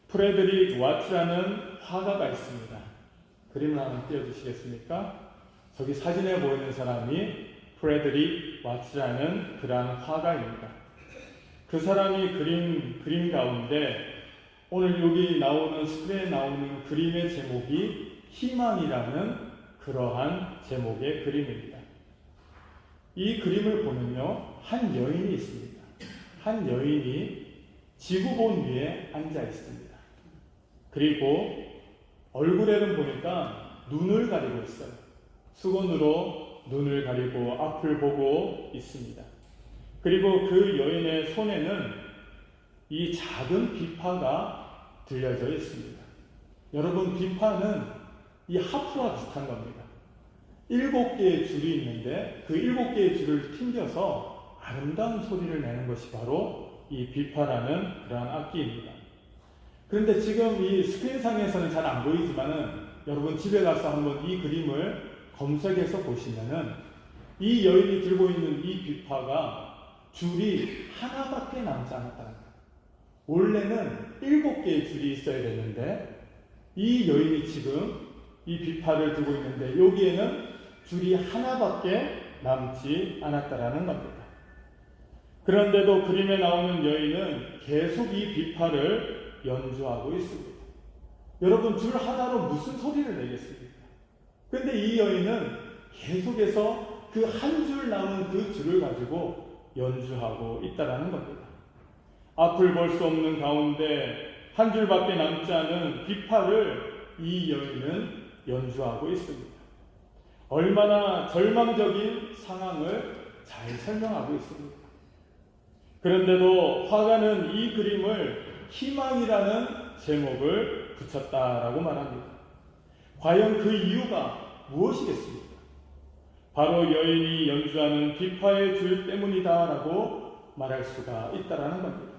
프레드릭 와츠라는 화가가 있습니다. 그림을 한번 띄워주시겠습니까? 저기 사진에 보이는 사람이 프레드릭 와츠라는 그러한 화가입니다. 그 사람이 그림 가운데 오늘 여기 나오는 스크린에 나오는 그림의 제목이 희망이라는 그러한 제목의 그림입니다. 이 그림을 보면요, 한 여인이 있습니다. 한 여인이 지구본 위에 앉아 있습니다. 그리고 얼굴에는 보니까 눈을 가리고 있어요. 수건으로 눈을 가리고 앞을 보고 있습니다. 그리고 그 여인의 손에는 이 작은 비파가 들려져 있습니다. 여러분, 비파는 이 하프와 비슷한 겁니다. 7개의 줄이 있는데 그 7개의 줄을 튕겨서 아름다운 소리를 내는 것이 바로 이 비파라는 그러한 악기입니다. 그런데 지금 이 스크린상에서는 잘 안 보이지만은 여러분 집에 가서 한번 이 그림을 검색해서 보시면은 이 여인이 들고 있는 이 비파가 줄이 하나밖에 남지 않았다는 거예요. 원래는 7개의 줄이 있어야 되는데 이 여인이 지금 이 비파를 들고 있는데 여기에는 줄이 하나밖에 남지 않았다라는 겁니다. 그런데도 그림에 나오는 여인은 계속 이 비파를 연주하고 있습니다. 여러분, 줄 하나로 무슨 소리를 내겠습니까? 그런데 이 여인은 계속해서 그 한 줄 남은 그 줄을 가지고 연주하고 있다라는 겁니다. 앞을 볼 수 없는 가운데 한 줄밖에 남지 않은 비파를 이 여인은 연주하고 있습니다. 얼마나 절망적인 상황을 잘 설명하고 있습니다. 그런데도 화가는 이 그림을 희망이라는 제목을 붙였다라고 말합니다. 과연 그 이유가 무엇이겠습니까? 바로 여인이 연주하는 비파의 줄 때문이다라고 말할 수가 있다라는 겁니다.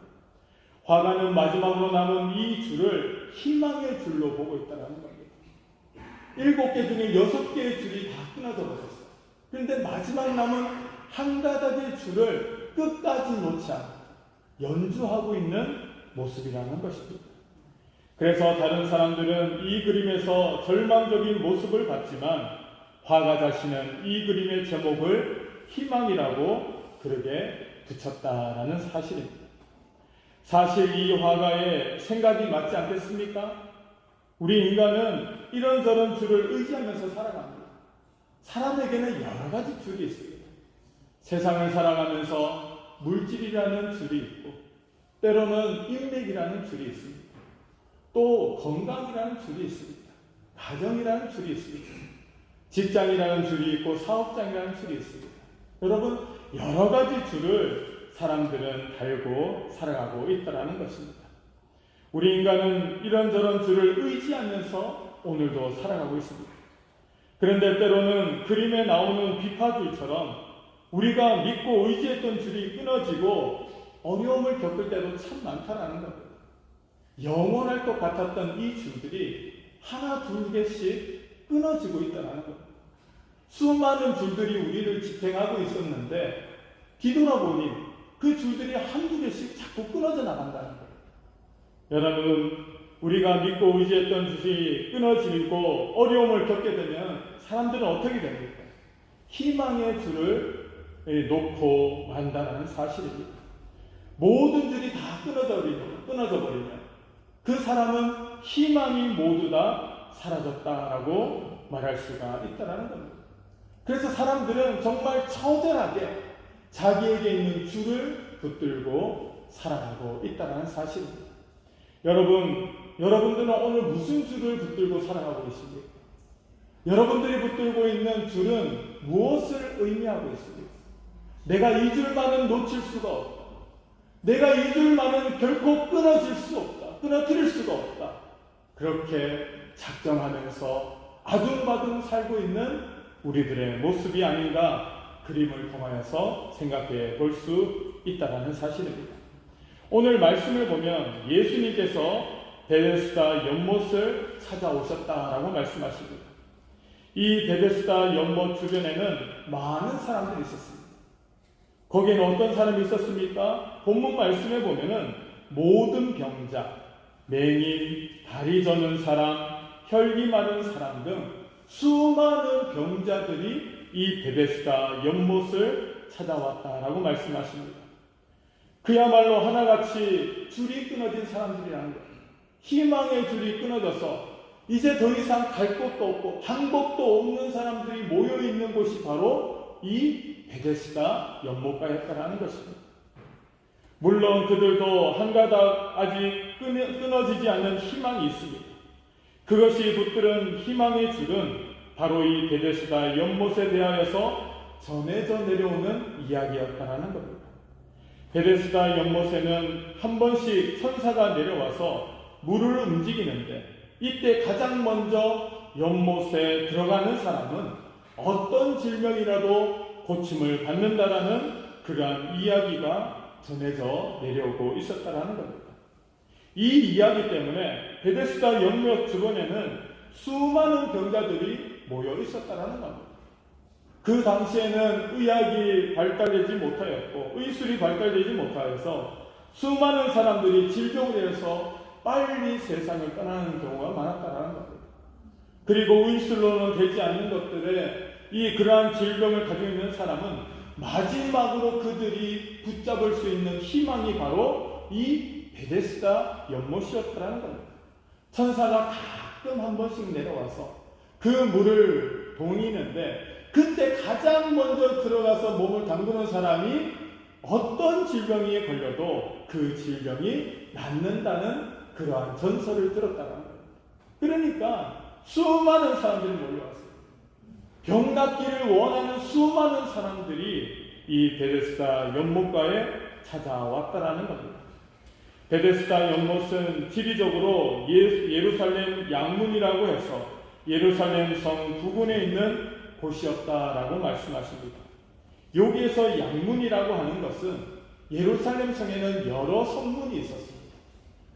화가는 마지막으로 남은 이 줄을 희망의 줄로 보고 있다라는 겁니다. 7개 중에 6개의 줄이 다 끊어져 버렸어요. 그런데 마지막 남은 한 가닥의 줄을 끝까지 놓지 않고 연주하고 있는 모습이라는 것입니다. 그래서 다른 사람들은 이 그림에서 절망적인 모습을 봤지만 화가 자신은 이 그림의 제목을 희망이라고 그렇게 붙였다라는 사실입니다. 사실 이 화가의 생각이 맞지 않겠습니까? 우리 인간은 이런저런 줄을 의지하면서 살아갑니다. 사람에게는 여러 가지 줄이 있습니다. 세상을 살아가면서 물질이라는 줄이 있고 때로는 인맥이라는 줄이 있습니다. 또 건강이라는 줄이 있습니다. 가정이라는 줄이 있습니다. 직장이라는 줄이 있고 사업장이라는 줄이 있습니다. 여러분, 여러 가지 줄을 사람들은 달고 살아가고 있다는 것입니다. 우리 인간은 이런저런 줄을 의지하면서 오늘도 살아가고 있습니다. 그런데 때로는 그림에 나오는 비파줄처럼 우리가 믿고 의지했던 줄이 끊어지고 어려움을 겪을 때도 참 많다라는 겁니다. 영원할 것 같았던 이 줄들이 하나 둘 개씩 끊어지고 있다는 겁니다. 수많은 줄들이 우리를 지탱하고 있었는데 뒤돌아보니 그 줄들이 한두 개씩 자꾸 끊어져 나간다는 거예요. 여러분, 우리가 믿고 의지했던 줄이 끊어지고 어려움을 겪게 되면 사람들은 어떻게 됩니까? 희망의 줄을 놓고 만다는 사실입니다. 모든 줄이 다 끊어져 버리면 그 사람은 희망이 모두 다 사라졌다라고 말할 수가 있다는 겁니다. 그래서 사람들은 정말 처절하게 자기에게 있는 줄을 붙들고 살아가고 있다는 사실입니다. 여러분들은 오늘 무슨 줄을 붙들고 살아가고 계십니까? 여러분들이 붙들고 있는 줄은 무엇을 의미하고 있습니까? 내가 이 줄만은 놓칠 수가 없다. 내가 이 줄만은 결코 끊어질 수 없다. 끊어뜨릴 수가 없다. 그렇게 작정하면서 아둥바둥 살고 있는 우리들의 모습이 아닌가 그림을 통하여서 생각해 볼 수 있다는 사실입니다. 오늘 말씀을 보면 예수님께서 베데스다 연못을 찾아오셨다라고 말씀하십니다. 이 베데스다 연못 주변에는 많은 사람들이 있었습니다. 거기에는 어떤 사람이 있었습니까? 본문 말씀에 보면은 모든 병자, 맹인, 다리 저는 사람, 혈기 마른 사람 등 수많은 병자들이 이 베데스다 연못을 찾아왔다라고 말씀하십니다. 그야말로 하나같이 줄이 끊어진 사람들이라는 거예요. 희망의 줄이 끊어져서 이제 더 이상 갈 곳도 없고 방법도 없는 사람들이 모여있는 곳이 바로 이 베데스다 연못가였다라는 것입니다. 물론 그들도 한 가닥 아직 끊어지지 않는 희망이 있습니다. 그것이 붙들은 희망의 줄은 바로 이 베데스다 연못에 대하여서 전해져 내려오는 이야기였다라는 겁니다. 베데스다 연못에는 한 번씩 천사가 내려와서 물을 움직이는데 이때 가장 먼저 연못에 들어가는 사람은 어떤 질병이라도 고침을 받는다라는 그러한 이야기가 전해져 내려오고 있었다라는 겁니다. 이 이야기 때문에 베데스다 연못 주변에는 수많은 병자들이 모여 있었다라는 겁니다. 그 당시에는 의학이 발달되지 못하였고 의술이 발달되지 못하여서 수많은 사람들이 질병으로 해서 빨리 세상을 떠나는 경우가 많았다라는 겁니다. 그리고 의술로는 되지 않는 것들에 그러한 질병을 가지고 있는 사람은 마지막으로 그들이 붙잡을 수 있는 희망이 바로 이 베데스다 연못이었다라는 겁니다. 천사가 가끔 한 번씩 내려와서 그 물을 동이는데 그때 가장 먼저 들어가서 몸을 담그는 사람이 어떤 질병에 걸려도 그 질병이 낫는다는 그러한 전설을 들었다는 거예요. 그러니까 수많은 사람들이 몰려왔어요. 병 낫기를 원하는 수많은 사람들이 이 베데스다 연못가에 찾아왔다라는 겁니다. 베데스다 연못은 지리적으로 예루살렘 양문이라고 해서 예루살렘 성 부근에 있는 곳이었다라고 말씀하십니다. 여기에서 양문이라고 하는 것은 예루살렘 성에는 여러 성문이 있었습니다.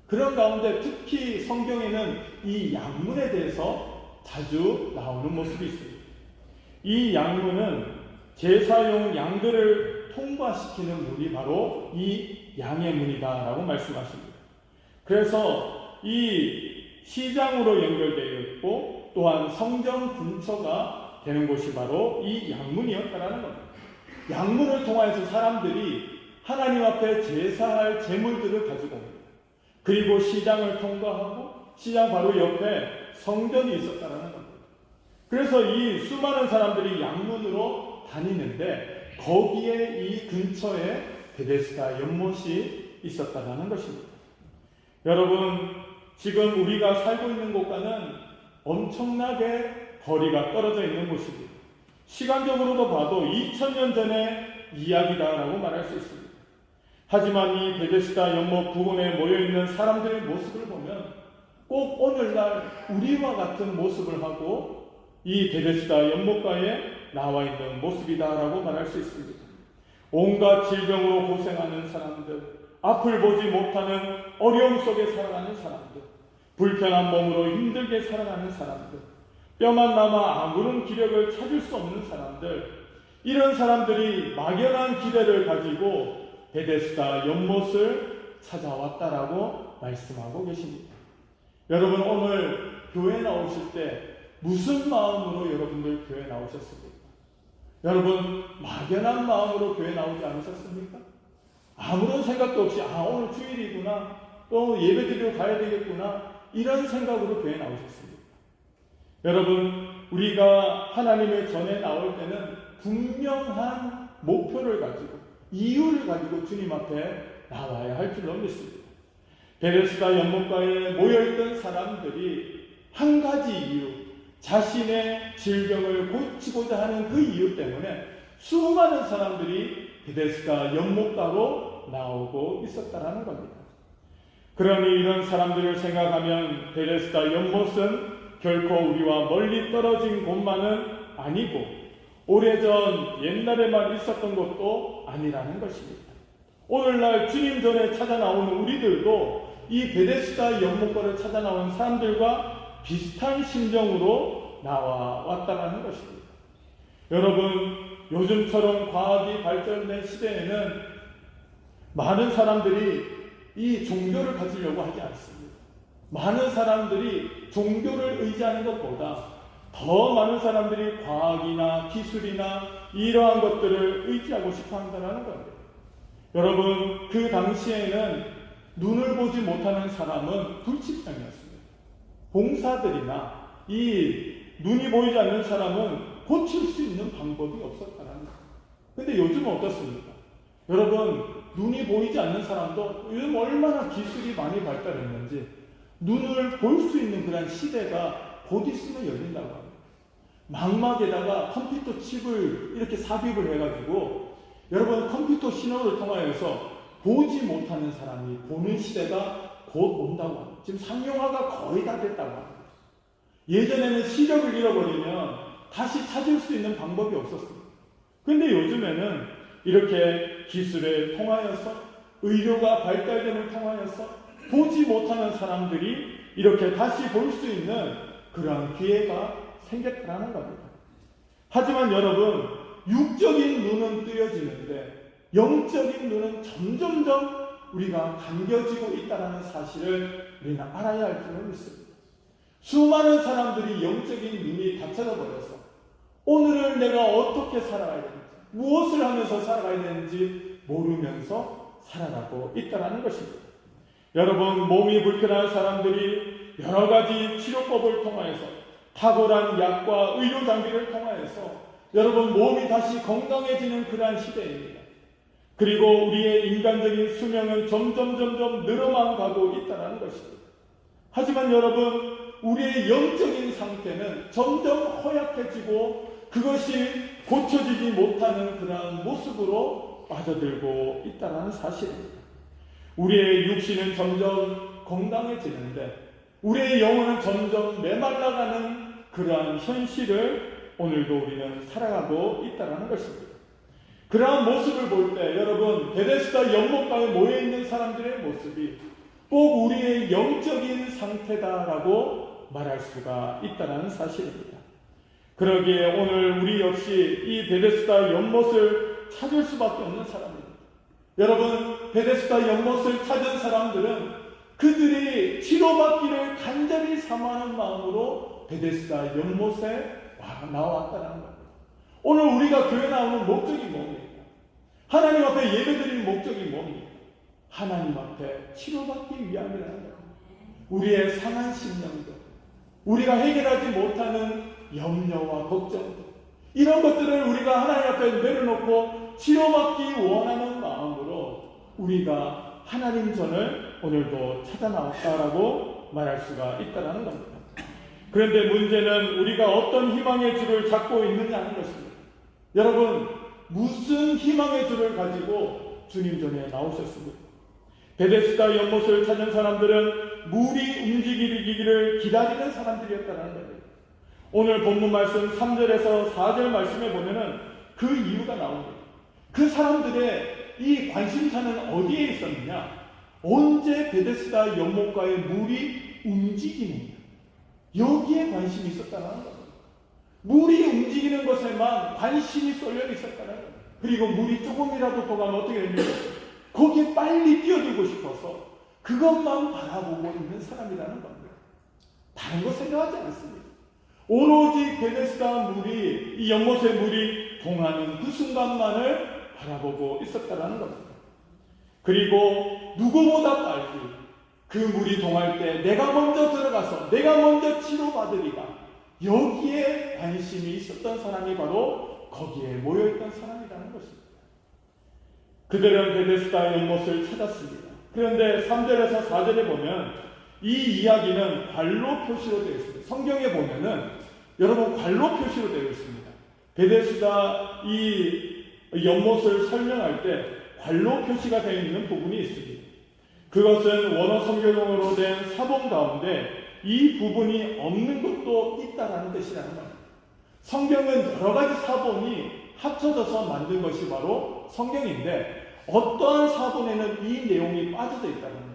그런 가운데 특히 성경에는 이 양문에 대해서 자주 나오는 모습이 있습니다. 이 양문은 제사용 양들을 통과시키는 문이 바로 이 양의 문이다라고 말씀하십니다. 그래서 이 시장으로 연결되어 있고 또한 성전 근처가 되는 곳이 바로 이 양문이었다라는 겁니다. 양문을 통하여서 사람들이 하나님 앞에 제사할 제물들을 가지고 옵니다. 그리고 시장을 통과하고 시장 바로 옆에 성전이 있었다라는 겁니다. 그래서 이 수많은 사람들이 양문으로 다니는데 거기에 이 근처에 베데스다 연못이 있었다라는 것입니다. 여러분, 지금 우리가 살고 있는 곳과는 엄청나게 거리가 떨어져 있는 곳입니다. 시간적으로도 봐도 2000년 전의 이야기다라고 말할 수 있습니다. 하지만 이 베데스다 연못 부근에 모여있는 사람들의 모습을 보면 꼭 오늘날 우리와 같은 모습을 하고 이 베데스다 연못가에 나와 있는 모습이다라고 말할 수 있습니다. 온갖 질병으로 고생하는 사람들, 앞을 보지 못하는 어려움 속에 살아가는 사람들, 불편한 몸으로 힘들게 살아가는 사람들, 뼈만 남아 아무런 기력을 찾을 수 없는 사람들, 이런 사람들이 막연한 기대를 가지고 베데스다 연못을 찾아왔다라고 말씀하고 계십니다. 여러분, 오늘 교회 나오실 때 무슨 마음으로 여러분들 교회 나오셨습니까? 여러분, 막연한 마음으로 교회 나오지 않으셨습니까? 아무런 생각도 없이 오늘 주일이구나, 또 예배 드리러 가야 되겠구나, 이런 생각으로 교회 나오셨습니다. 여러분, 우리가 하나님의 전에 나올 때는 분명한 목표를 가지고 이유를 가지고 주님 앞에 나와야 할 줄로 믿습니다. 베데스다 연못가에 모여있던 사람들이 한 가지 이유, 자신의 질병을 고치고자 하는 그 이유 때문에 수많은 사람들이 베데스다 연못가로 나오고 있었다라는 겁니다. 그러니 이런 사람들을 생각하면 베데스다 연못은 결코 우리와 멀리 떨어진 곳만은 아니고 오래전 옛날에만 있었던 것도 아니라는 것입니다. 오늘날 주님 전에 찾아 나오는 우리들도 이 베데스다 연못가를 찾아 나오는 사람들과 비슷한 심정으로 나와 왔다는 것입니다. 여러분, 요즘처럼 과학이 발전된 시대에는 많은 사람들이 이 종교를 가지려고 하지 않습니다. 많은 사람들이 종교를 의지하는 것보다 더 많은 사람들이 과학이나 기술이나 이러한 것들을 의지하고 싶어 한다는 겁니다. 여러분, 그 당시에는 눈을 보지 못하는 사람은 불치병이었습니다. 봉사들이나 이 눈이 보이지 않는 사람은 고칠 수 있는 방법이 없었다는 거예요. 근데 요즘은 어떻습니까? 여러분, 눈이 보이지 않는 사람도 요즘 얼마나 기술이 많이 발달했는지 눈을 볼 수 있는 그런 시대가 곧 있으면 열린다고 합니다. 망막에다가 컴퓨터 칩을 이렇게 삽입을 해가지고 여러분, 컴퓨터 신호를 통하여서 보지 못하는 사람이 보는 시대가 곧 온다고 합니다. 지금 상용화가 거의 다 됐다고 합니다. 예전에는 시력을 잃어버리면 다시 찾을 수 있는 방법이 없었습니다. 근데 요즘에는 이렇게 기술을 통하여서 의료가 발달됨을 통하여서 보지 못하는 사람들이 이렇게 다시 볼 수 있는 그러한 기회가 생겼다는 겁니다. 하지만 여러분, 육적인 눈은 뜨여지는데 영적인 눈은 점점점 우리가 감겨지고 있다는 사실을 우리는 알아야 할 줄을 믿습니다. 수많은 사람들이 영적인 눈이 닫혀져 버려서 오늘을 내가 어떻게 살아가야 되는지, 무엇을 하면서 살아가야 되는지 모르면서 살아가고 있다는 것입니다. 여러분, 몸이 불편한 사람들이 여러 가지 치료법을 통하여서 탁월한 약과 의료 장비를 통하여서 여러분 몸이 다시 건강해지는 그러한 시대입니다. 그리고 우리의 인간적인 수명은 점점 늘어만 가고 있다는 것입니다. 하지만 여러분, 우리의 영적인 상태는 점점 허약해지고 그것이 고쳐지지 못하는 그러한 모습으로 빠져들고 있다는 사실입니다. 우리의 육신은 점점 건강해지는데 우리의 영혼은 점점 메말라가는 그러한 현실을 오늘도 우리는 살아가고 있다는 것입니다. 그러한 모습을 볼 때 여러분, 베데스다 연못가에 모여있는 사람들의 모습이 꼭 우리의 영적인 상태다라고 말할 수가 있다는 사실입니다. 그러기에 오늘 우리 역시 이 베데스다 연못을 찾을 수밖에 없는 사람입니다. 여러분, 베데스다 연못을 찾은 사람들은 그들이 치료받기를 간절히 사모하는 마음으로 베데스다 연못에 나왔다는 겁니다. 오늘 우리가 교회 나오는 목적이 뭡니까? 하나님 앞에 예배드리는 목적이 뭡니까? 하나님 앞에 치료받기 위함이라는 겁니다. 우리의 상한 심령도, 우리가 해결하지 못하는 염려와 걱정도, 이런 것들을 우리가 하나님 앞에 내려놓고 치료받기 원하는 마음으로 우리가 하나님 전을 오늘도 찾아 나왔다라고 말할 수가 있다는 겁니다. 그런데 문제는 우리가 어떤 희망의 줄을 잡고 있느냐 하는 것입니다. 여러분, 무슨 희망의 줄을 가지고 주님 전에 나오셨습니까? 베데스다 연못을 찾은 사람들은 물이 움직이기를 기다리는 사람들이었다는 겁니다. 오늘 본문 말씀 3절에서 4절 말씀에 보면은 그 이유가 나옵니다. 그 사람들의 이 관심사는 어디에 있었느냐? 언제 베데스다 연못가에 물이 움직이느냐? 여기에 관심이 있었다는 겁니다. 물이 움직이는 것에만 관심이 쏠려 있었다는 겁니다. 그리고 물이 조금이라도 더 가면 어떻게 됩니까? 거기에 빨리 뛰어들고 싶어서 그것만 바라보고 있는 사람이라는 겁니다. 다른 거 생각하지 않습니다. 오로지 베데스다 물이, 이 연못의 물이 동하는 그 순간만을 바라보고 있었다는 겁니다. 그리고 누구보다 빨리 그 물이 동할 때 내가 먼저 들어가서 내가 먼저 치료받으리라, 여기에 관심이 있었던 사람이 바로 거기에 모여있던 사람이라는 것입니다. 그들은 베데스다 연못을 찾았습니다. 그런데 3절에서 4절에 보면 이 이야기는 관로 표시로 되어 있습니다. 성경에 보면은 여러분 관로 표시로 되어 있습니다. 베데스다 이 연못을 설명할 때 관로 표시가 되어 있는 부분이 있습니다. 그것은 원어 성경으로 된 사본 가운데 이 부분이 없는 것도 있다라는 뜻이라는 겁니다. 성경은 여러 가지 사본이 합쳐져서 만든 것이 바로 성경인데 어떠한 사본에는 이 내용이 빠져져 있다는 겁니다.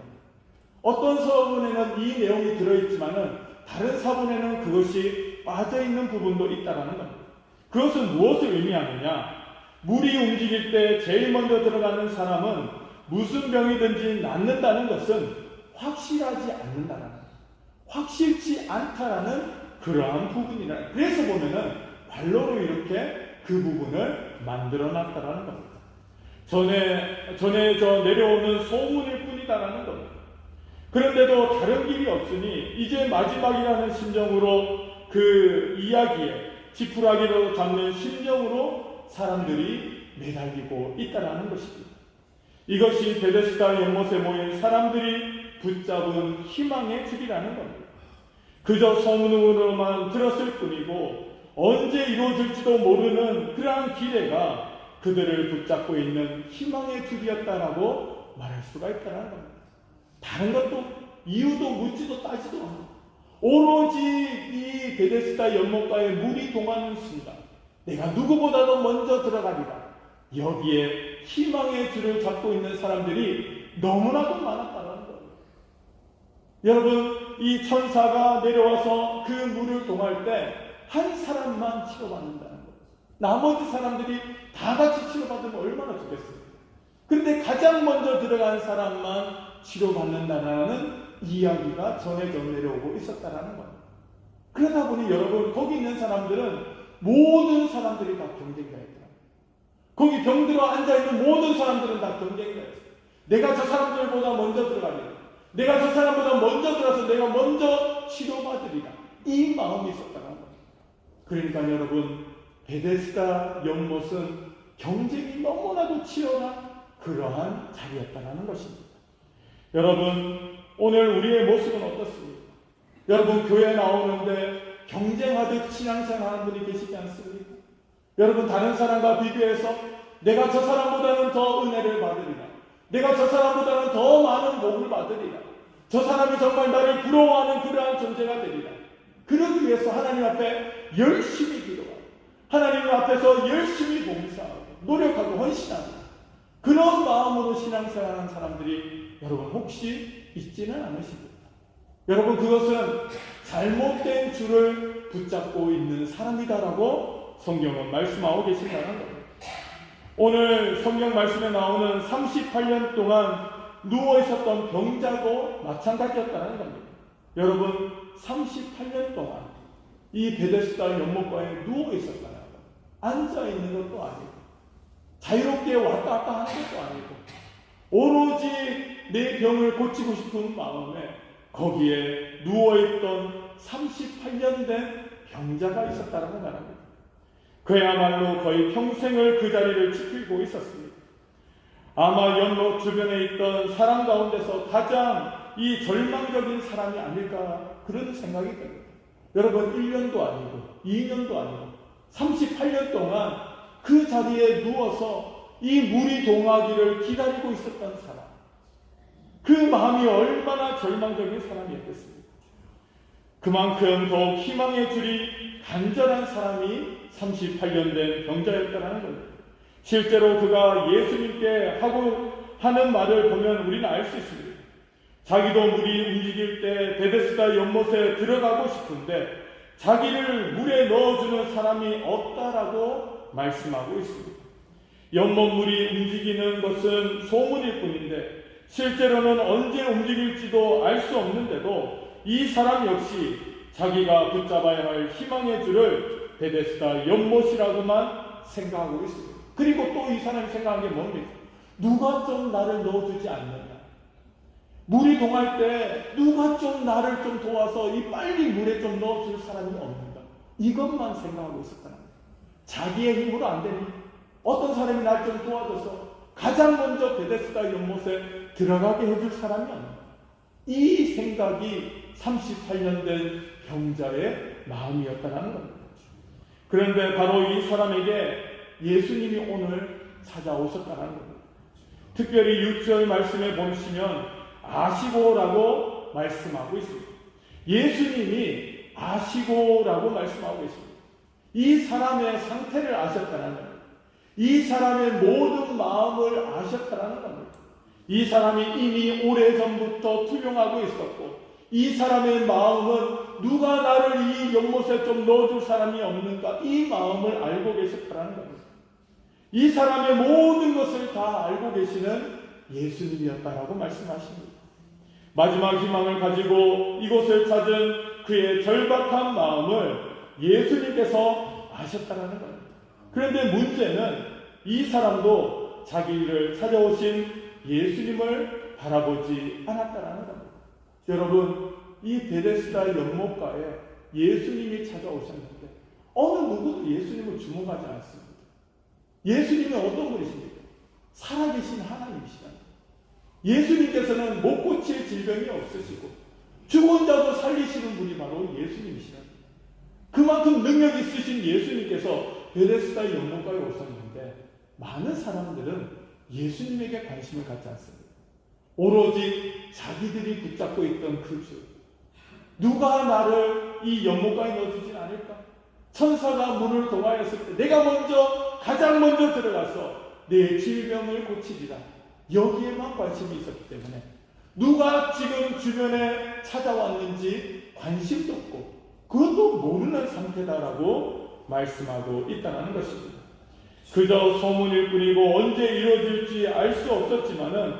어떤 사본에는 이 내용이 들어있지만은 다른 사본에는 그것이 빠져있는 부분도 있다라는 겁니다. 그것은 무엇을 의미하느냐? 물이 움직일 때 제일 먼저 들어가는 사람은 무슨 병이든지 낫는다는 것은 확실하지 않는다는 겁니다. 확실치 않다라는 그러한 부분이라. 그래서 보면은 관로로 이렇게 그 부분을 만들어 놨다라는 겁니다. 전에 내려오는 소문일 뿐이다라는 겁니다. 그런데도 다른 길이 없으니 이제 마지막이라는 심정으로 그 이야기에 지푸라기로 잡는 심정으로 사람들이 매달리고 있다라는 것입니다. 이것이 베데스다 연못에 모인 사람들이 붙잡은 희망의 줄이라는 겁니다. 그저 소문으로만 들었을 뿐이고 언제 이루어질지도 모르는 그러한 기대가 그들을 붙잡고 있는 희망의 줄이었다라고 말할 수가 있다는 겁니다. 다른 것도 이유도 묻지도 따지도 않고 오로지 이 베데스다 연못가에 물이 동하는 순간 내가 누구보다도 먼저 들어가리라. 여기에 희망의 줄을 잡고 있는 사람들이 너무나도 많았다는 거예요. 여러분, 이 천사가 내려와서 그 물을 동할 때 한 사람만 치료받는다는 거예요. 나머지 사람들이 다 같이 치료받으면 얼마나 좋겠어요. 그런데 가장 먼저 들어간 사람만 치료받는다는 이야기가 전해져 내려오고 있었다는 거예요. 그러다 보니 여러분, 거기 있는 사람들은 모든 사람들이 다 경쟁자였더라고요. 거기 병들어 앉아있는 모든 사람들은 다 경쟁자였어요. 내가 저 사람들보다 먼저 들어가리라. 내가 저 사람보다 먼저 들어서 내가 먼저 치료받으리라. 이 마음이 있었다는 거예요. 그러니까 여러분, 베데스다 연못은 경쟁이 너무나도 치열한 그러한 자리였다는 것입니다. 여러분, 오늘 우리의 모습은 어떻습니까? 여러분, 교회 나오는데 경쟁하듯 신앙생활하는 분이 계시지 않습니까? 여러분, 다른 사람과 비교해서 내가 저 사람보다는 더 은혜를 받으리라. 내가 저 사람보다는 더 많은 복을 받으리라. 저 사람이 정말 나를 부러워하는 그러한 존재가 되리라. 그러기 위해서 하나님 앞에 열심히 기도하고 하나님 앞에서 열심히 봉사하고 노력하고 헌신하고 그런 마음으로 신앙생활하는 사람들이 여러분 혹시 있지는 않으십니까? 여러분, 그것은 잘못된 줄을 붙잡고 있는 사람이다라고 성경은 말씀하고 계신다는 겁니다. 오늘 성경 말씀에 나오는 38년 동안 누워있었던 병자도 마찬가지였다는 겁니다. 여러분, 38년 동안 이 베데스다 연못가에 누워있었다는 것, 앉아있는 것도 아니고 자유롭게 왔다 갔다 하는 것도 아니고 오로지 내 병을 고치고 싶은 마음에 거기에 누워있던 38년 된 병자가 있었다고 말합니다. 그야말로 거의 평생을 그 자리를 지키고 있었습니다. 아마 연못 주변에 있던 사람 가운데서 가장 이 절망적인 사람이 아닐까 그런 생각이 듭니다. 여러분, 1년도 아니고 2년도 아니고 38년 동안 그 자리에 누워서 이 물이 동하기를 기다리고 있었던 사람, 그 마음이 얼마나 절망적인 사람이었겠습니까? 그만큼 더욱 희망의 줄이 간절한 사람이 38년 된 병자였다는 겁니다. 실제로 그가 예수님께 하는 말을 보면 우리는 알 수 있습니다. 자기도 물이 움직일 때 베데스다 연못에 들어가고 싶은데 자기를 물에 넣어주는 사람이 없다라고 말씀하고 있습니다. 연못 물이 움직이는 것은 소문일 뿐인데 실제로는 언제 움직일지도 알 수 없는데도 이 사람 역시 자기가 붙잡아야 할 희망의 줄을 베데스다 연못이라고만 생각하고 있습니다. 그리고 또 이 사람이 생각한 게 뭡니까? 누가 좀 나를 넣어주지 않느냐? 물이 동할 때 누가 좀 나를 좀 도와서 이 빨리 물에 좀 넣어줄 사람이 없는가? 이것만 생각하고 있었다는 거예요. 자기의 힘으로 안 되니 어떤 사람이 날 좀 도와줘서 가장 먼저 베데스다 연못에 들어가게 해줄 사람이 없는가? 이 생각이 38년 된 병자의 마음이었다는 겁니다. 그런데 바로 이 사람에게 예수님이 오늘 찾아오셨다는 겁니다. 특별히 6절 말씀에 보시면 아시고라고 말씀하고 있습니다. 예수님이 아시고라고 말씀하고 있습니다. 이 사람의 상태를 아셨다는 겁니다. 이 사람의 모든 마음을 아셨다는 겁니다. 이 사람이 이미 오래전부터 투명하고 있었고 이 사람의 마음은 누가 나를 이 연못에 좀 넣어줄 사람이 없는가 이 마음을 알고 계셨다는 겁니다. 이 사람의 모든 것을 다 알고 계시는 예수님이었다라고 말씀하십니다. 마지막 희망을 가지고 이곳을 찾은 그의 절박한 마음을 예수님께서 아셨다는 겁니다. 그런데 문제는 이 사람도 자기를 찾아오신 예수님을 바라보지 않았다는 겁니다. 여러분, 이 베데스다 연못가에 예수님이 찾아오셨는데 어느 누구도 예수님을 주목하지 않습니다. 예수님은 어떤 분이십니까? 살아계신 하나님이시다. 예수님께서는 못 고칠 질병이 없으시고 죽은 자도 살리시는 분이 바로 예수님이시다. 그만큼 능력 있으신 예수님께서 베데스다 연못가에 오셨는데 많은 사람들은 예수님에게 관심을 갖지 않습니다. 오로지 자기들이 붙잡고 있던 그 주, 누가 나를 이 연못가에 넣어주진 않을까? 천사가 문을 동하였을 때 내가 가장 먼저 들어가서 내 질병을 고치리라. 여기에만 관심이 있었기 때문에 누가 지금 주변에 찾아왔는지 관심도 없고 그것도 모르는 상태다라고 말씀하고 있다는 것입니다. 그저 소문일 뿐이고 언제 이루어질지 알 수 없었지만은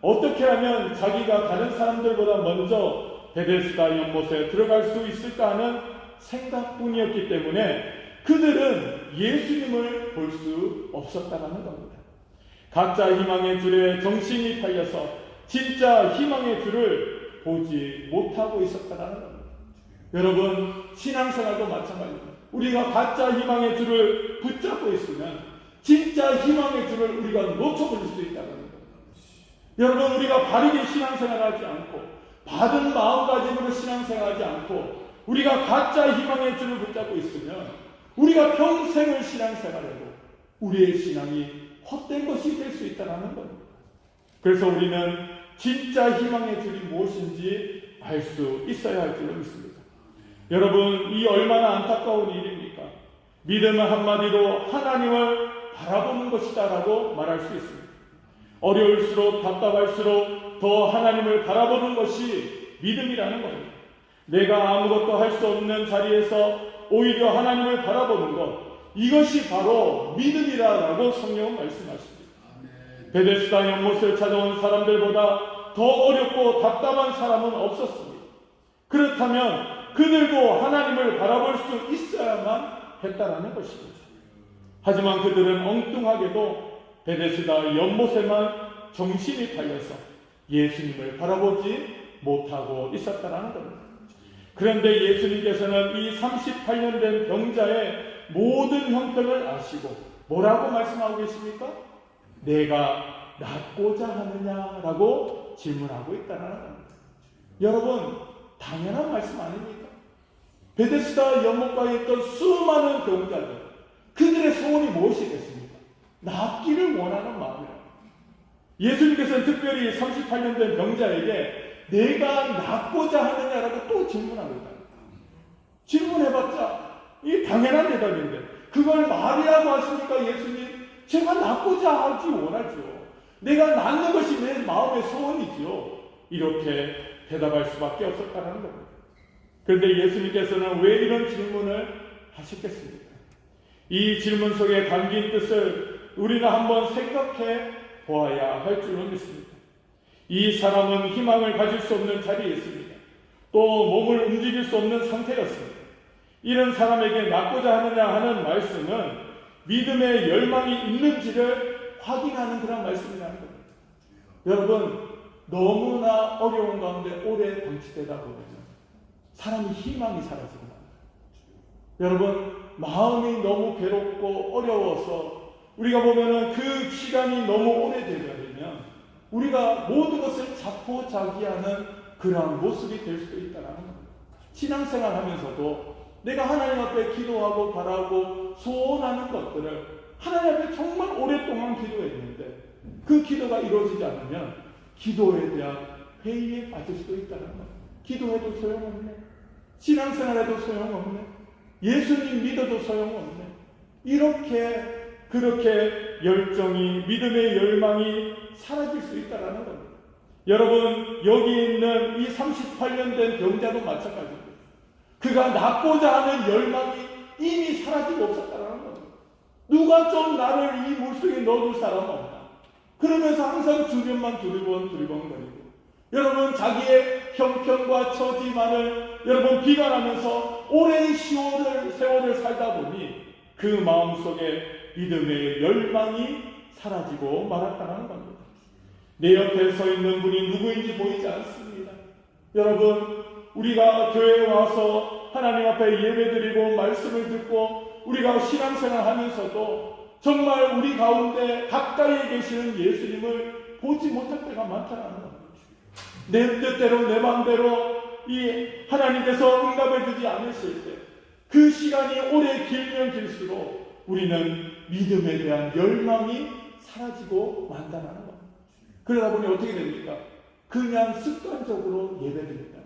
어떻게 하면 자기가 다른 사람들보다 먼저 베데스다 연못에 들어갈 수 있을까 하는 생각뿐이었기 때문에 그들은 예수님을 볼 수 없었다는 겁니다. 각자 희망의 줄에 정신이 팔려서 진짜 희망의 줄을 보지 못하고 있었다는 겁니다. 여러분, 신앙생활도 마찬가지입니다. 우리가 가짜 희망의 줄을 붙잡고 있으면 진짜 희망의 줄을 우리가 놓쳐버릴 수 있다는 겁니다. 여러분, 우리가 바르게 신앙생활하지 않고 받은 마음가짐으로 신앙생활하지 않고 우리가 가짜 희망의 줄을 붙잡고 있으면 우리가 평생을 신앙생활해도 우리의 신앙이 헛된 것이 될 수 있다는 겁니다. 그래서 우리는 진짜 희망의 줄이 무엇인지 알 수 있어야 할 줄로 믿습니다. 여러분, 이 얼마나 안타까운 일입니까? 믿음은 한마디로 하나님을 바라보는 것이다 라고 말할 수 있습니다. 어려울수록 답답할수록 더 하나님을 바라보는 것이 믿음이라는 겁니다. 내가 아무것도 할 수 없는 자리에서 오히려 하나님을 바라보는 것, 이것이 바로 믿음이라고 성경은 말씀하십니다. 베데스다 연못을 찾아온 사람들보다 더 어렵고 답답한 사람은 없었습니다. 그렇다면 그들도 하나님을 바라볼 수 있어야만 했다라는 것입니다. 하지만 그들은 엉뚱하게도 베데스다 연못에만 정신이 팔려서 예수님을 바라보지 못하고 있었다라는 겁니다. 그런데 예수님께서는 이 38년 된 병자의 모든 형편을 아시고 뭐라고 말씀하고 계십니까? 내가 낫고자 하느냐라고 질문하고 있다는 겁니다. 여러분, 당연한 말씀 아닙니까? 베데스다 연못가에 있던 수많은 병자들, 그들의 소원이 무엇이겠습니까? 낫기를 원하는 마음이랍니다. 예수님께서는 특별히 38년 된 병자에게 내가 낫고자 하느냐라고 또 질문하고 있다. 질문해봤자 이 당연한 대답인데 그걸 말이라고 하십니까? 예수님, 제가 낫고자 하지 원하죠. 내가 낫는 것이 내 마음의 소원이지요. 이렇게 대답할 수밖에 없었다는 겁니다. 그런데 예수님께서는 왜 이런 질문을 하셨겠습니까? 이 질문 속에 담긴 뜻을 우리는 한번 생각해 보아야 할 줄로 믿습니다. 이 사람은 희망을 가질 수 없는 자리에 있습니다. 또 몸을 움직일 수 없는 상태였습니다. 이런 사람에게 낫고자 하느냐 하는 말씀은 믿음의 열망이 있는지를 확인하는 그런 말씀이라는 겁니다. 여러분, 너무나 어려운 가운데 오래 방치되다 보면 사람이 희망이 사라지고 맙니다. 여러분, 마음이 너무 괴롭고 어려워서 우리가 보면은 그 시간이 너무 오래되면 우리가 모든 것을 자포자기하는 그러한 모습이 될 수도 있다는 겁니다. 신앙생활 하면서도 내가 하나님 앞에 기도하고 바라고 소원하는 것들을 하나님 앞에 정말 오랫동안 기도했는데 그 기도가 이루어지지 않으면 기도에 대한 회의에 빠질 수도 있다는 겁니다. 기도해도 소용없네. 신앙생활해도 소용없네. 예수님 믿어도 소용없네. 그렇게 열정이, 믿음의 열망이 사라질 수 있다는 겁니다. 여러분, 여기 있는 이 38년 된 병자도 마찬가지입니다. 그가 낫고자 하는 열망이 이미 사라지고 없었다는 겁니다. 누가 좀 나를 이 물속에 넣어줄 사람 없나? 그러면서 항상 주변만 두리번거리고 여러분 자기의 형편과 처지만을 여러분 비관하면서 오랜 세월을 살다 보니 그 마음속에 믿음의 열망이 사라지고 말았다는 겁니다. 내 옆에 서 있는 분이 누구인지 보이지 않습니다. 여러분 우리가 교회에 와서 하나님 앞에 예배드리고 말씀을 듣고 우리가 신앙생활 하면서도 정말 우리 가운데 가까이에 계시는 예수님을 보지 못할 때가 많다는 겁니다. 내 뜻대로 내 마음대로 이 하나님께서 응답해 주지 않으실 때 그 시간이 오래 길면 길수록 우리는 믿음에 대한 열망이 사라지고 만다는 겁니다. 그러다 보니 어떻게 됩니까? 그냥 습관적으로 예배드립니다.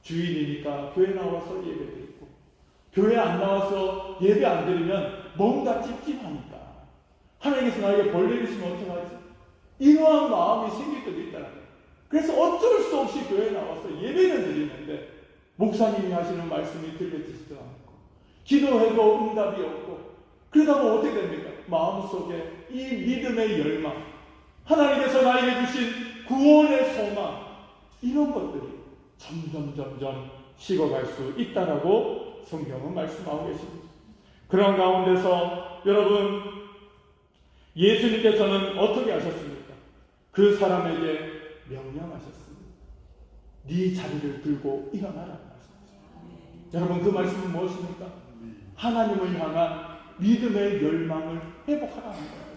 주일이니까 교회 나와서 예배드리고 교회 안 나와서 예배 안 드리면 뭔가 찝찝하니까 하나님께서 나에게 벌 내리시면 어떡하지? 이러한 마음이 생길 때도 있다는 거예요. 그래서 어쩔 수 없이 교회에 나와서 예배는 드리는데 목사님이 하시는 말씀이 들려지지도 않고 기도해도 응답이 없고 그러다 보면 어떻게 됩니까? 마음속에 이 믿음의 열망, 하나님께서 나에게 주신 구원의 소망, 이런 것들이 점점 식어갈 수 있다라고 성경은 말씀하고 계십니다. 그런 가운데서 여러분 예수님께서는 어떻게 하셨습니까? 그 사람에게 명령하셨습니다. 네 자리를 들고 일어나라 말씀하셨습니다. 여러분 그 말씀은 무엇입니까? 하나님을 향한 믿음의 열망을 회복하라는 거예요.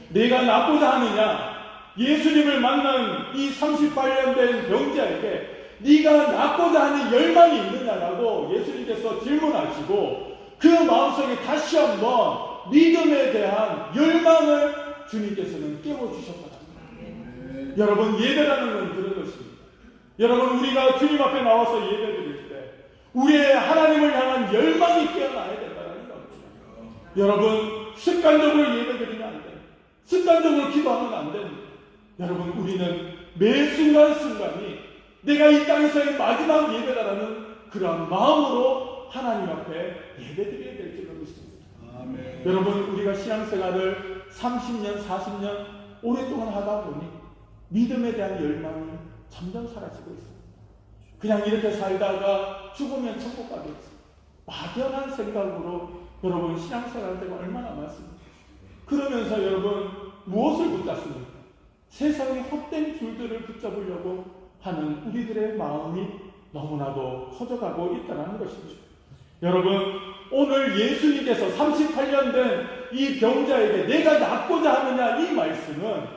내가 낫고자 하느냐? 예수님을 만난 이 38년 된 병자에게 네가 낫고자 하는 열망이 있느냐라고 예수님께서 질문하시고 그 마음속에 다시 한번 믿음에 대한 열망을 주님께서는 깨워주셨다. 여러분 예배라는 건 그런 것입니다. 여러분 우리가 주님 앞에 나와서 예배드릴 때 우리의 하나님을 향한 열망이 깨어나야 된다는 겁니다. 여러분 습관적으로 예배드리면 안 됩니다. 습관적으로 기도하면 안 됩니다. 여러분 우리는 매 순간순간이 내가 이 땅에서의 마지막 예배다라는 그러한 마음으로 하나님 앞에 예배드려야 될 줄로 믿습니다. 아멘. 여러분 우리가 신앙생활을 30년 40년 오랫동안 하다 보니 믿음에 대한 열망이 점점 사라지고 있습니다. 그냥 이렇게 살다가 죽으면 천국 가겠지, 막연한 생각으로 여러분 신앙생활 때가 얼마나 많습니까? 그러면서 여러분 무엇을 붙잡습니까? 세상의 헛된 줄들을 붙잡으려고 하는 우리들의 마음이 너무나도 커져가고 있다는 것입니다. 여러분 오늘 예수님께서 38년 된 이 병자에게 내가 낫고자 하느냐 이 말씀은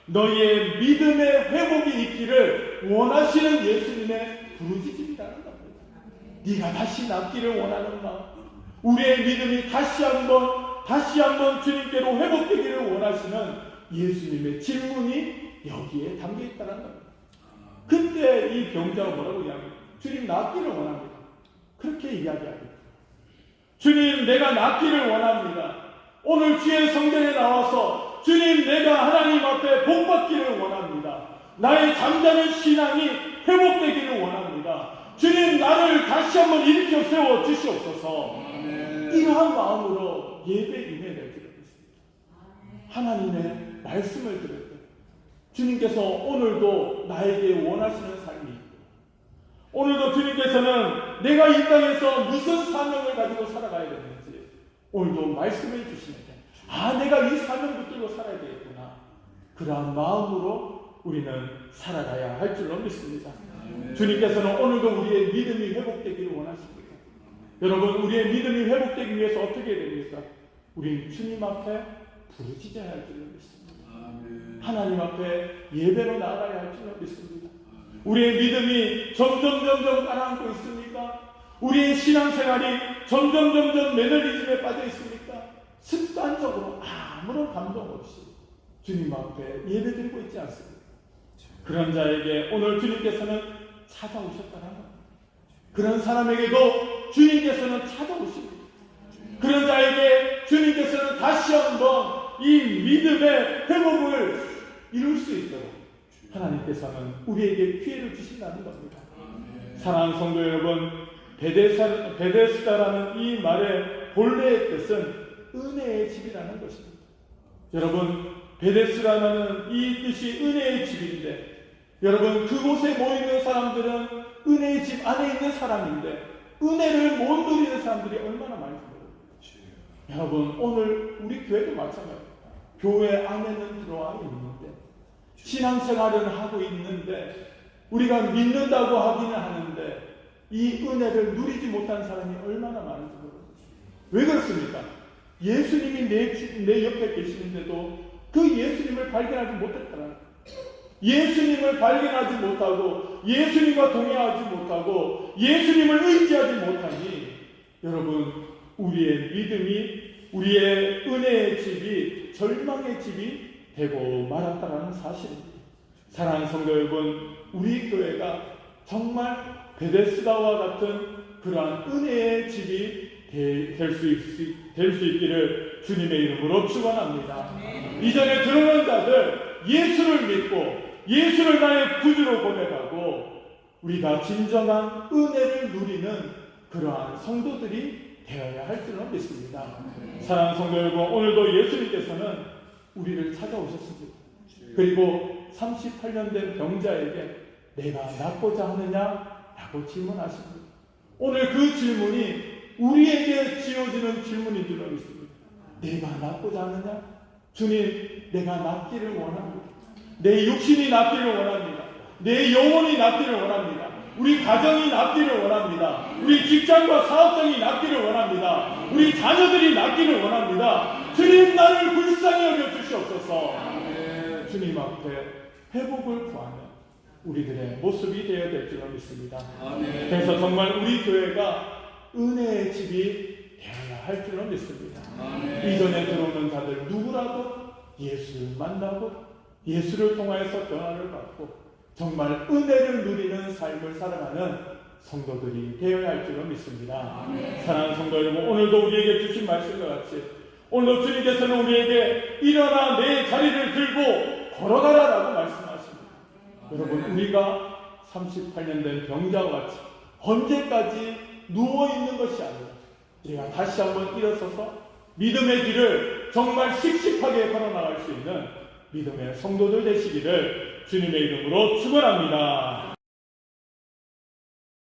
너희의 믿음의 회복이 있기를 원하시는 예수님의 부르짖음이라는 겁니다. 네가 다시 낫기를 원하는 마음, 우리의 믿음이 다시 한번 주님께로 회복되기를 원하시는 예수님의 질문이 여기에 담겨 있다는 겁니다. 그때 이 병자가 뭐라고 이야기합니까? 주님 낫기를 원합니다. 그렇게 이야기하겠죠. 주님 내가 낫기를 원합니다. 오늘 주의 성전에 나와서 주님 내가 하나님 앞에 복받기를 원합니다. 나의 잠자는 신앙이 회복되기를 원합니다. 주님 나를 다시 한번 일으켜 세워 주시옵소서. 이러한 마음으로 예배에 임해야 될 줄을 믿습니다. 하나님의 말씀을 들을 때 주님께서 오늘도 나에게 원하시는 삶이 있고 오늘도 주님께서는 내가 이 땅에서 무슨 사명을 가지고 살아가야 되는지 오늘도 말씀해 주시는데 내가 이 사명 붙들고 살아야 되겠구나. 그러한 마음으로 우리는 살아가야 할 줄로 믿습니다. 주님께서는 오늘도 우리의 믿음이 회복되기를 원하십니다. 여러분 우리의 믿음이 회복되기 위해서 어떻게 해야 됩니까? 우리는 주님 앞에 부르짖어야 할 줄로 믿습니다. 하나님 앞에 예배로 나아가야 할 줄로 믿습니다. 우리의 믿음이 점점 가라앉고 있습니까? 우리의 신앙생활이 점점 매너리즘에 빠져 있습니까? 습관적으로 아무런 감동 없이 주님 앞에 예배드리고 있지 않습니까? 그런 자에게 오늘 주님께서는 찾아오셨다는 겁니다. 그런 사람에게도 주님께서는 찾아오십니다. 그런 자에게 주님께서는 다시 한번 이 믿음의 회복을 이룰 수 있도록 하나님께서는 우리에게 기회를 주신다는 겁니다. 사랑하는 성도 여러분, 베데스다라는 이 말의 본래의 뜻은 은혜의 집이라는 것입니다. 여러분 베데스다라는 이 뜻이 은혜의 집인데 여러분, 그곳에 모이는 사람들은 은혜의 집 안에 있는 사람인데 은혜를 못 누리는 사람들이 얼마나 많이 있습니다. 여러분, 오늘 우리 교회도 마찬가지입니다. 교회 안에는 들어와 있는데 신앙생활은 하고 있는데 우리가 믿는다고 하기는 하는데 이 은혜를 누리지 못하는 사람이 얼마나 많은지 모릅니다. 왜 그렇습니까? 예수님이 내 옆에 계시는데도 그 예수님을 발견하지 못했다는, 예수님을 발견하지 못하고 예수님과 동행하지 못하고 예수님을 의지하지 못하니 여러분, 우리의 믿음이, 우리의 은혜의 집이 절망의 집이 되고 말았다는 사실입니다. 사랑하는 성도 여러분, 우리 교회가 정말 베데스다와 같은 그러한 은혜의 집이 될 수 있기를 주님의 이름으로 축원합니다. 이전에 들어온 자들, 예수를 믿고 예수를 나의 구주로 고백하고 우리가 진정한 은혜를 누리는 그러한 성도들이 되어야 할 줄은 믿습니다. 사랑하는 성도 여러분, 오늘도 예수님께서는 우리를 찾아오셨습니다. 그리고 38년 된 병자에게 내가 낫고자 하느냐라고 질문하십니다. 오늘 그 질문이 우리에게 지어지는 질문인 줄로 믿습니다. 내가 낫고자 하느냐? 주님, 내가 낫기를 원합니다. 내 육신이 낫기를 원합니다. 내 영혼이 낫기를 원합니다. 우리 가정이 낫기를 원합니다. 우리 직장과 사업장이 낫기를 원합니다. 우리 자녀들이 낫기를 원합니다. 주님, 나를 불쌍히 여겨 주시옵소서. 주님 앞에 회복을 구하는 우리들의 모습이 되어야 될 줄로 믿습니다. 그래서 정말 우리 교회가 은혜의 집이 되어야 할 줄로 믿습니다. 이전에 들어오는 자들 누구라도 예수를 만나고 예수를 통하여서 변화를 받고 정말 은혜를 누리는 삶을 살아가는 성도들이 되어야 할 줄로 믿습니다. 사랑하는 성도 여러분, 오늘도 우리에게 주신 말씀과 같이 오늘도 주님께서는 우리에게 일어나 내 자리를 들고 걸어가라라고 말씀하십니다. 여러분, 우리가 38년 된 병자와 같이 언제까지 누워있는 것이 아니라 우리가 다시 한번 일어서서 믿음의 길을 정말 씩씩하게 걸어나갈 수 있는 믿음의 성도들 되시기를 주님의 이름으로 축원합니다.